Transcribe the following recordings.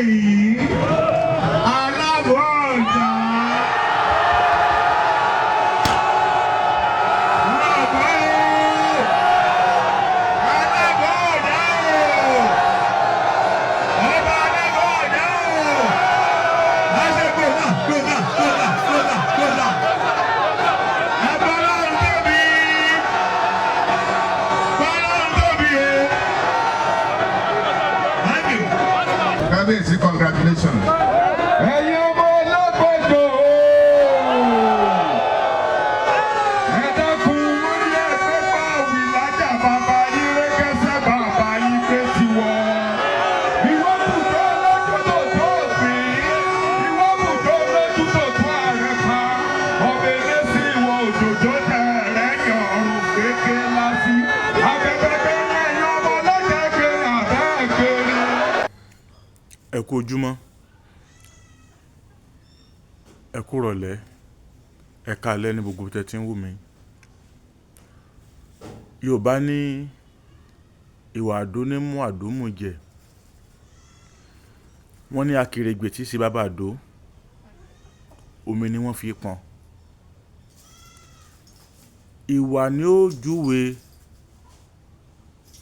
yìí alábọ̀ ọ̀dà. Congratulations. Ẹ̀yin ọmọ Ọlágbẹ̀dọ̀ ẹ dákun wọ́n ní ẹgbẹ́ bá wí lájà bàbá yín rẹ́gẹ́sẹ́ bàbá yín gbé tiwọ́. Ìwọ bùdó lójú tó tó òfin, ìwọ bùdó lójú tó tó ààrẹ pa. Ọbẹ̀ lẹ́sìn ìwọ òjòjò tẹ̀ rẹ̀ yàn ọ̀rùn kéèké lásì. Abẹ́bẹ́bẹ́ ẹ̀yin ọmọ ọlọ́jà gbèrè àbẹ́ gbèrè. Ẹ kú ojúmọ́, ẹ kú rọ̀lẹ́, ẹ káalẹ́ ní gbogbo tẹ́ tí ń wò mí. Yorùbá ní ìwà àdó ní mú àdó mú jẹ. Wọ́n ní akèrègbè tí í ṣe bàbá àdó, omi ni wọ́n fi pọ́n. Ìwà ni ó júwe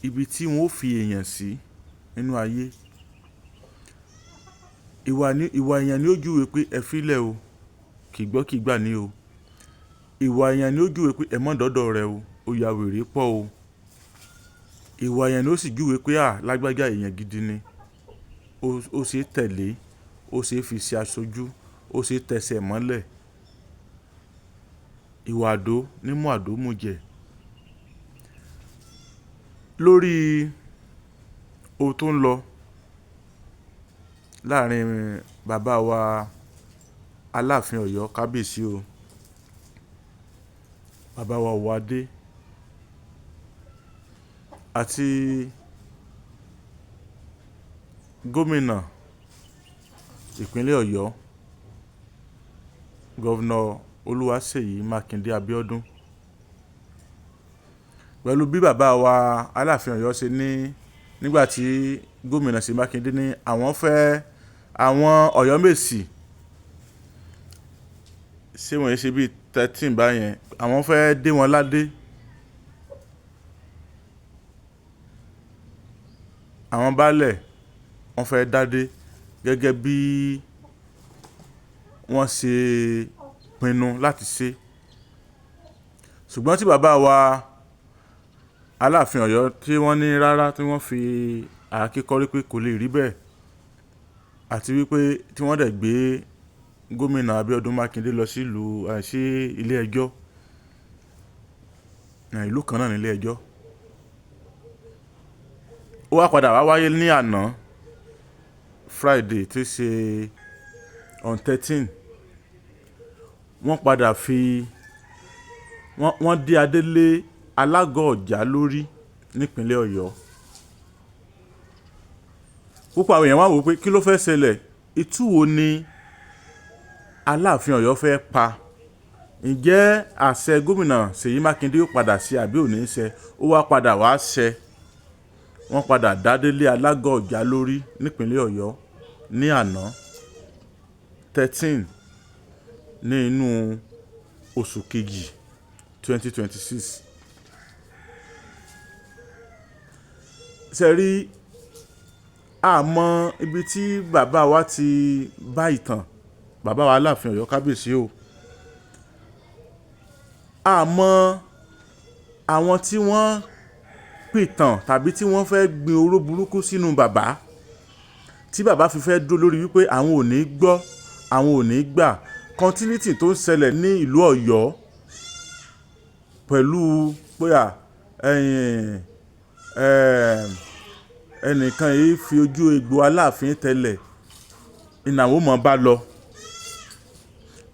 ibi tí wọ́n ó fi èèyàn sí nínú ayé. Ìwà èèyàn ni ó júwe pé ẹ fílẹ̀ o, kì gbọ́ kì gbà ní o. Ìwà èèyàn ni ó júwe pé ẹ mọ́ dọ́dọ̀ rẹ o, ó ya wèrè pọ̀ o. Ìwà èèyàn ni ó sì júwe pé lágbájá èèyàn gidi ni. Ó ṣe tẹ̀lé, ó ṣe fi ṣe aṣojú, ó ṣe tẹsẹ̀ mọ́lẹ̀. Ìwà àdó ní mú àdó mú jẹ. Lórí ohun tó ń lọ láàrin bàbá wa Aláàfin Ọ̀yọ́ kábíyèsí o, bàbá wa Ọwọ́adé àti gómìnà ìpínlẹ̀ Ọ̀yọ́ gọ́vnọ̀ Olúwaṣèyí Mákindé Abíọ́dún, pẹ̀lú bí bàbá wa Aláàfin Ọ̀yọ́ ṣe ní nígbàtí gómìnà Ṣèyí Mákindé ní àwọn fẹ́ àwọn Ọ̀yọ́mèsì ṣé wọ́n yẹ ṣe bíi 13 báyẹn, àwọn fẹ́ dé wọn ládé. Àwọn baálẹ̀ wọ́n fẹ́ dádé gẹ́gẹ́ bí wọ́n ṣe pinnu láti ṣe. Ṣùgbọ́n tí bàbá wa Aláàfin Ọ̀yọ́ tí wọ́n ní rárá, tí wọ́n fi àáké kọ́rí pé kò lè rí bẹ́ẹ̀, àti wípé tí wọ́n dẹ̀ gbé gómìnà Abíọ́dún Mákindé lọ sí ilé ẹjọ́, ìlú kan náà ní ilé ẹjọ́. Ó wá padà wá wáyé ní àná Friday tí í ṣe on 13. Wọ́n padà wọ́n dé adé lé Alága Ọ̀já lórí nípínlẹ̀ Ọ̀yọ́. Púpọ̀ àwọn èèyàn wá wò pé kí ló fẹ́ ṣẹlẹ̀, itú wo ni Aláàfin Ọ̀yọ́ fẹ́ pa. Ǹjẹ́ àṣẹ gómìnà Ṣèyí Mákindé yóò padà ṣẹ àbí ò ní ṣẹ? Ó wá padà wá ṣẹ. Wọ́n padà dádé lé Alága Ọ̀já lórí nípínlẹ̀ Ọ̀yọ́ ní àná 13 ní inú oṣù kejì 2026. Ṣé rí àmọ́ ibi tí bàbá wa ti bá ìtàn, bàbá wa Aláàfin Ọ̀yọ́ kábíyèsí o, àmọ́ àwọn tí wọ́n pìtàn tàbí tí wọ́n fẹ́ gbin oró burúkú sínú bàbá, tí bàbá fi fẹ́ dúró lórí wípé àwọn ò ní gbọ́, àwọn ò ní gbà. Continuity tó ń ṣẹlẹ̀ ní ìlú Ọ̀yọ́ pẹ̀lú pé ẹnìkan yìí fi ojú egbò Aláàfin tẹ́lẹ̀ ìnáwó mọ́ bá lọ.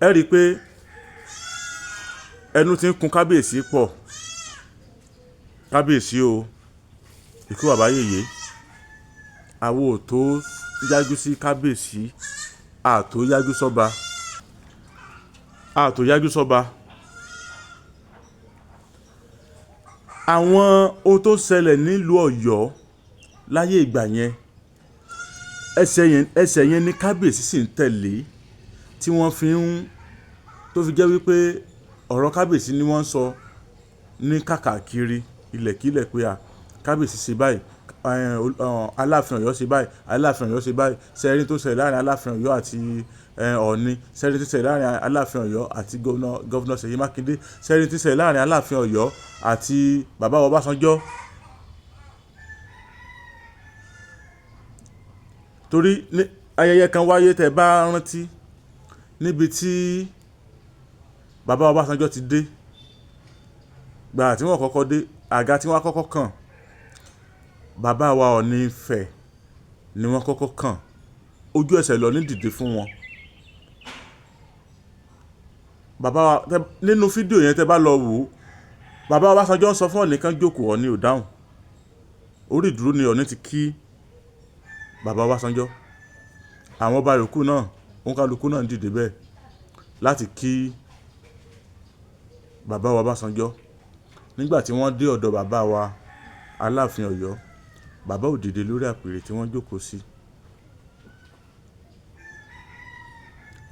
Ẹ rí i pé ẹnu ti ń kun kábíyèsí pọ̀. Kábíyèsí o, ikú bàbá yèyé, àwo ò tó yájú sí kábíyèsí, àtó yájú sọ́ba, àwọn ohun tó ṣẹlẹ̀ nílùú Ọ̀yọ́ láyé ìgbà yẹn ẹsẹ̀ yẹn ní kábíyèsí sì ń tẹ̀lé tí wọ́n fi ń tó fi jẹ́ wípé ọ̀rọ̀ kábíyèsí ni wọ́n ń sọ ní kàkàkiri ilẹ̀kílẹ̀ pé kábíyèsí ṣe báyìí aláàfin Ọ̀yọ́ ṣe báyìí aláàfin Ọ̀yọ́ ṣe báyìí sẹ́rin tó ṣẹlẹ̀ láàrin aláàfin Ọ̀yọ́ àti Ọ̀ọ̀ni sẹ́rin tó ṣẹlẹ̀ láàrin aláàfin Ọ̀yọ́ àti gọ́vnà Ṣèyí Mákindé sẹ́rin tó ṣẹlẹ̀ láàrin aláàfin Ọ̀yọ́ àti bàbá wa Ọbásanjọ́. torí ayẹyẹ kan wáyé tẹ́ bá rántí níbi tí bàbá Ọbásanjọ́ ti dé gbàrà tí wọ́n kọ́kọ́ dé àga tí wọ́n kọ́kọ́ kàn bàbá wa Ọọ̀ni Ifẹ̀ ni wọ́n kọ́kọ́ kàn ojú ẹsẹ̀ lọ ní dìde fún wọn. bàbá wa nínú fídíò yẹn tẹ́ bá lọ wò bàbá Ọbásanjọ́ ń sọ fún Ọọ̀ni kan jókòó Ọọ̀ni ò dáhùn orí ìdúró ni Ọọ̀ni ti kí bàbá Ọbásanjọ́ àwọn ọba yòókù náà òǹkàlùkù náà ń dìde bẹ́ẹ̀ láti kí bàbá wa Ọbásanjọ́. nígbà tí wọ́n dé ọ̀dọ̀ bàbá wa Aláàfin Ọ̀yọ́ bàbá ò dìde lórí àpèrè tí wọ́n jókòó sí.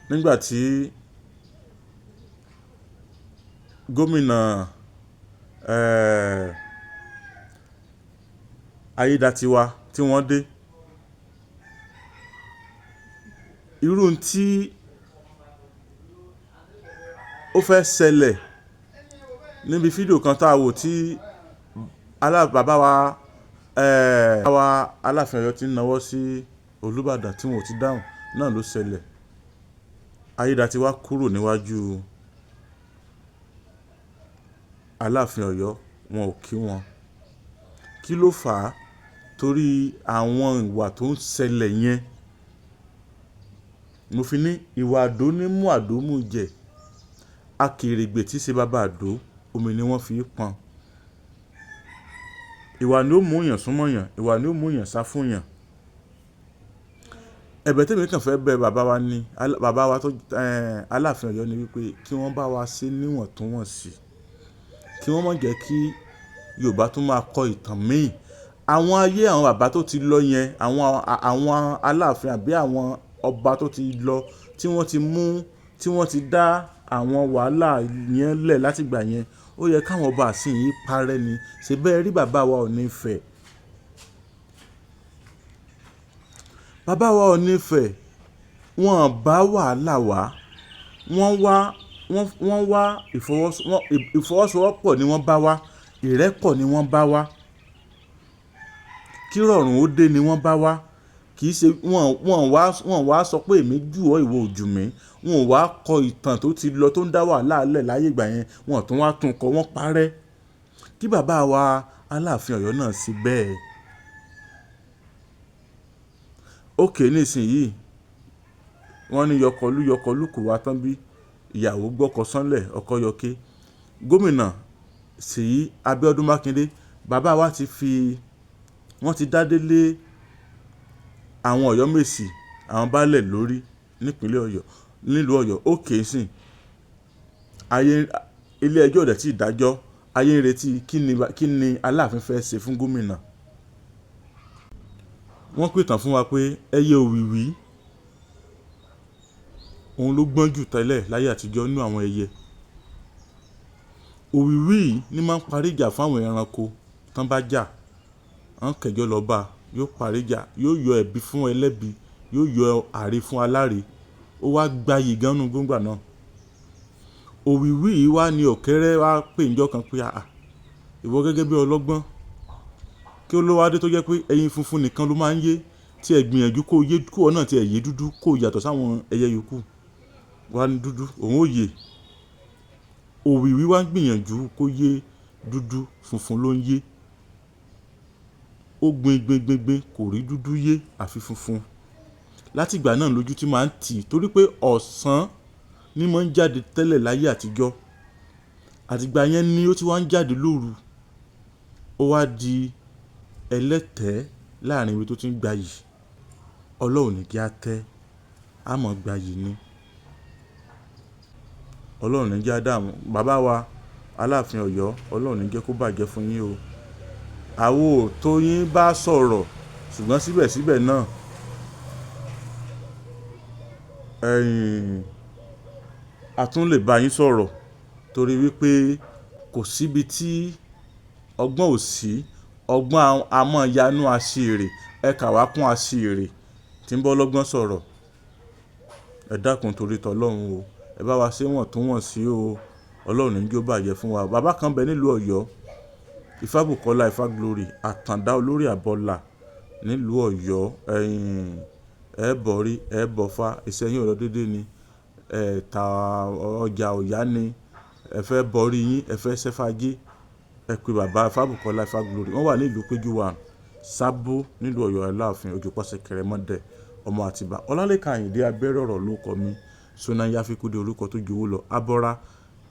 nígbà tí gómìnà Ayédatiwa tí wọ́n dé irú tí ó fẹ́ ṣẹlẹ̀ níbi fídíò kan tá a wò tí bàbá wa Aláàfin Ọ̀yọ́ ti ń nawọ́ sí Olúbàdàn tí wọn ò ti dáhùn náà ló ṣẹlẹ̀. Ayédatiwa kúrò níwájú Aláàfin Ọ̀yọ́ wọn ò kí wọn. kí ló fà á? torí àwọn ìwà tó ń ṣẹlẹ̀ yẹn mo fi ní ìwà àdó ní mú àdó mú jẹ akèrègbè tí ṣe bàbá àdó omi ni wọ́n fi pọn. ìwà ni ó mú yàn súnmọ́ yàn ìwà ni ó mú yàn sá fún yàn. ẹ̀bẹ̀ tèmi kàn fẹ́ bẹ̀ bàbá wa tó Aláàfin Ọ̀yọ́ ni wípé kí wọ́n bá wa ṣe níwọ̀ntúnwọ̀nsì kí wọ́n má jẹ́ kí Yorùbá tún máa kọ ìtàn míì. àwọn ayé àwọn bàbá tó ti lọ yẹn àwọn aláàfin àbí àwọn ọba tó ti lọ tí wọ́n ti mú tí wọ́n ti dá àwọn wàhálà yẹn lẹ̀ látìgbà yẹn ó yẹ káwọn ọba àsìn yìí parẹ́ ni. ṣe bẹ́ẹ̀ rí bàbá wa Ọọ̀ni Ifẹ̀. bàbá wa Ọọ̀ni Ifẹ̀ wọ́n bá wàhálà wá wọ́n wá ìfọwọ́sowọ́pọ̀ ni wọ́n bá wá ìrẹ́pọ̀ ni wọ́n bá wá kí rọ̀rùn ó dé ni wọ́n bá wá. kì í ṣe wọ́n wá sọ pé èmi jù ọ́ ìwọ ò jù mí wọ́n wá kọ ìtàn tó ti lọ tó ń dá wàhálà lẹ̀ láyé ìgbà yẹn wọ́n tún wá tún kọ wọ́n parẹ́. kí bàbá wa Aláàfin Ọ̀yọ́ náà sí bẹ́ẹ̀. ókè nísìnyìí wọ́n ní yọkọlú kò wá tán bí ìyàwó gbọ́kọ sánlẹ̀ ọkọ yọké. gómìnà Ṣèyí Abíọ́dún Mákindé bàbá wa wọ́n ti dádé lé àwọn Ọ̀yọ́mèsì àwọn baálẹ̀ lórí nípínlẹ̀ Ọ̀yọ́ nílùú Ọ̀yọ́ ókè sìn ilé ẹjọ́ ọ̀dẹ̀ tí ìdájọ́ ayé ń retí kí ni Aláàfin fẹ́ ṣe fún gómìnà. wọ́n pìtàn fún wa pé ẹyẹ òwìwí òun ló gbọ́n jù tẹ́lẹ̀ láyé àtijọ́ nínú àwọn ẹyẹ. òwìwí ní máa ń parí ìjà fún àwọn ẹranko tán bá jà wọ́n kẹjọ́ lọ bá yóò parí ìjà yóò yọ ẹ̀bi fún ẹlẹ́bi yóò yọ àre fún aláre ó wá gbayì ganu gbóngbà náà. òwìwí yìí wá ní ọ̀kẹ́rẹ́ wá pè níjọ́ kan pé ìwọ gẹ́gẹ́ bí ọlọ́gbọ́n kí ó ló wá dé tó jẹ́ pé ẹyin funfun nìkan ló máa ń yé tí ẹ gbìyànjú kó yé kó náà tí ẹ yé dúdú kó yàtọ̀ sáwọn ẹyẹ yòókù wá ní dúdú òun ò yé. òwìwí wá ń gbìyànjú kó yé dúdú funfun ló ń yé ó gbin kò rí dúdú yé àfi funfun. látìgbà náà lójú tí máa ń tì torí pé ọ̀sán ni máa ń jáde tẹ́lẹ̀ láyé àtijọ́ àtìgbà yẹn ni ó ti wá ń jáde lóru ó wá di ẹlẹ́tẹ̀ẹ́ láàrin ibi tó ti ń gbayì. Ọlọ́run ní kí á tẹ́ àmọ́ gbayì ni Ọlọ́run ní kí á dààmú. bàbá wa Aláàfin Ọ̀yọ́ Ọlọ́run ní jẹ́ kó bàjẹ́ fún yín o. àwo tó yín bá sọ̀rọ̀ ṣùgbọ́n síbẹ̀síbẹ̀ náà a tún lè bá yín sọ̀rọ̀ torí wípé kò síbi tí ọgbọ́n ò sí, ọgbọ́n àmọ́ yanú aṣèrè ẹ kà wá kún aṣèrè tí ń bọ́ lọ́gbọ́n sọ̀rọ̀. Ẹ dákun torí tọlọ́run o, ẹ bá wa ṣe wọ̀n tún wọ̀n sí o, ọlọ́run ní jó bàjẹ́ fún wa. Bàbá kan bẹ nílùú Ọ̀yọ́, Ifábùkọ́lá Ifá Glory, àtàndá olórí àbọ̀là nílùú Ọ̀yọ́. Ẹ bọ̀rí ẹ bọ̀fá, iṣẹ́ yín ọ̀rọ̀ déédéé ni, ta ọjà òyá ni, ẹ fẹ́ bọ̀rí yín, ẹ fẹ́ ṣẹ́fàgé, ẹ pé bàbá Ifábùkọ́lá Ifá Glory. Wọ́n wà nílùú Péjú wa Sábó nílùú Ọ̀yọ́ Aláàfin, Òjòpọ̀sẹ̀ Kẹrẹmọdé ọmọ Àtìbà. Ọlálékan Àyìndé abẹ́rẹ́ ọ̀rọ̀ ló kọ mi, Sona Yafikúdé orúkọ tó jowó lọ, abọ́ra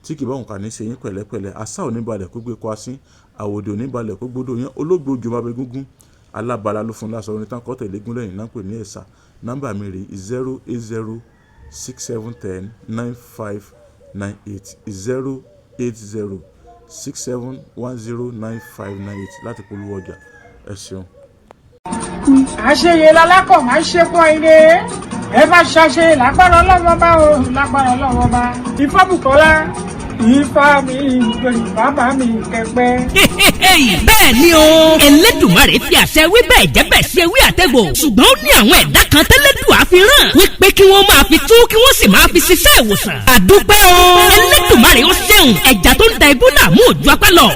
tí kì bá òun kà ní ṣe yín pẹ̀lẹ́pẹ̀lẹ́, asá oníbalẹ̀ kó gbé kó asín, àwòdì oníbalẹ̀ kó gbódò yẹn, olóògbé ojú máa bẹ gúngún, alábala ló fún lásán onítan kọ́ tẹ̀légún lẹ́yìn náà pè ní ẹ̀sà. Nọ́mbà mi rè 08067109598 08067109598 láti polówó ọjà. Ẹ ṣeun. àṣeyẹ lálákọ̀ máa ń ṣe pọ̀ ire ẹ bá ṣàṣe lágbára ọlọ́wọ́ bá o lágbára ọlọ́wọ́ bá Ifábùkọ́lá Ifá mi ìgbèrè bàbá mi kẹpẹ́. Bẹ́ẹ̀ ni o Elédùmarè fi àṣẹ wí bẹ́ẹ̀ jẹ́ bẹ́ẹ̀ ṣe wí àtẹ́gbò ṣùgbọ́n ó ní àwọn ẹ̀dá kan tẹ́lẹ́dùà fi rán wípé kí wọ́n máa fi tú kí wọ́n sì máa fi ṣiṣẹ́ ìwòsàn. Àdúpẹ́ o Elédùmarè ó ṣeun ẹja tó ń da ibú làmú òjò apá lọ.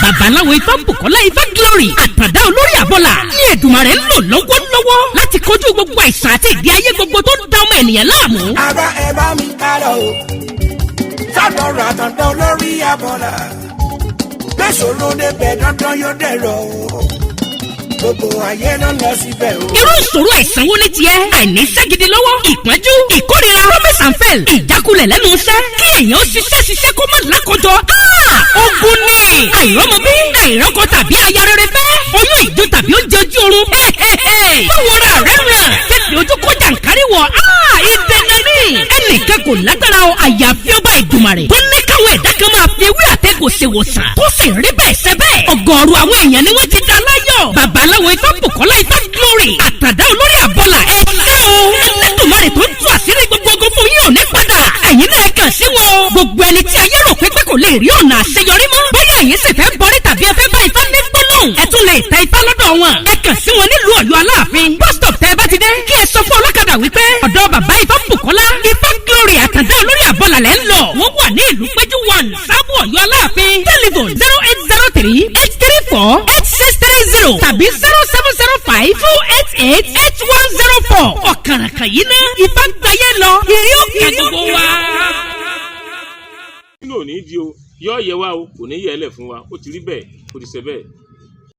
Babaláwo Ifábùkọ́lá Ifá Glory àtàndá olórí àbọ̀là ní Èdùmarè ń lò lọ́wọ́lọ́wọ́ láti kojú gbogbo àìsàn àti ìdí ayé gbogbo tó ń da ọmọ ènìyàn láàmú. Ara ẹ bá mi kálọ o, sádọ̀rọ̀ àtàndá olórí àbọ̀là, gbèsòro débẹ̀ dandan yóò dẹ̀rọ̀ o. Gbogbo ayé ló lọ síbẹ̀ o. Irú ìṣòro àìsàn wo ni tiẹ̀? Àìníṣẹ́ gidi lọ́wọ́, ìpọ́njú, ìkórira, promise and fail, ìjákulẹ̀ lẹ́nu iṣẹ́, kí èèyàn ṣiṣẹ́ kó má lákòjọ. Ogun ni àìrọ́mọbí, àìrọ́kọ tàbí aya rere fẹ́, oyún ìjó tàbí oúnjẹ ojú oorun. Báwo ra rẹ̀ ràn? Fífi ojú kó jàǹkárí wọ̀. Ìdènà ni ẹnìkan kò lágbára o àyàfi ọba Ìdùmarè tó ní káwọn ẹ̀dá kan máa fi ewé àtẹ̀gùn ṣèwòsàn tó sì rí bẹ́ẹ̀ ṣe bẹ́ẹ̀. Ọ̀gọ̀ọ̀rọ̀ àwọn èèyàn ni wọ́n ti dá láyọ̀. Babaláwo Ifábùkọ́lá Ifá Glory àtàndá olórí àbọ̀là ẹ ṣé o. Ẹlẹ́dùmarè tó ń tú àṣírí gbogbo ogun fún yín ò ní padà. Ẹ̀yin náà kàn sí wọn o. Gbogbo ẹni tí ayé rò pé kò lè rí ọ̀nà àṣeyọrí mọ́. Bóyá ẹ̀yin sì fẹ́ bọrí tàbí ẹ fẹ́ bá Ifá ní gbólóhùn. Ẹ tún lè ta Ifá lọ́dọ̀ wọn. Ẹ kàn sí wọn nílùú Ọ̀yọ́ Aláàfin. Bus stop tẹ́ ẹ bá ti dé. Kí ẹ sọ fún ọlọ́kadà wípé ọ̀dọ̀ bàbá Ifábùkọ́lá Ifá Glory àtàndá olórí àbọ̀là lẹ́ ń lọ. Wọ́n wà ní ìlú Péjú 1 Sábò Ọ̀yọ́ Aláàfin. Telephone 08038348630 tàbí 0705288104. Ọ̀kàràkàn yìí ná Ifá gbáyé lọ. Ìrí òkè gbogbo wa. Kí ló ní di o? Yọ yẹ wa o, kò ní yẹ ẹ lẹ̀ fún wa, ó ti rí bẹ́ẹ̀, ó ti ṣe bẹ́ẹ̀.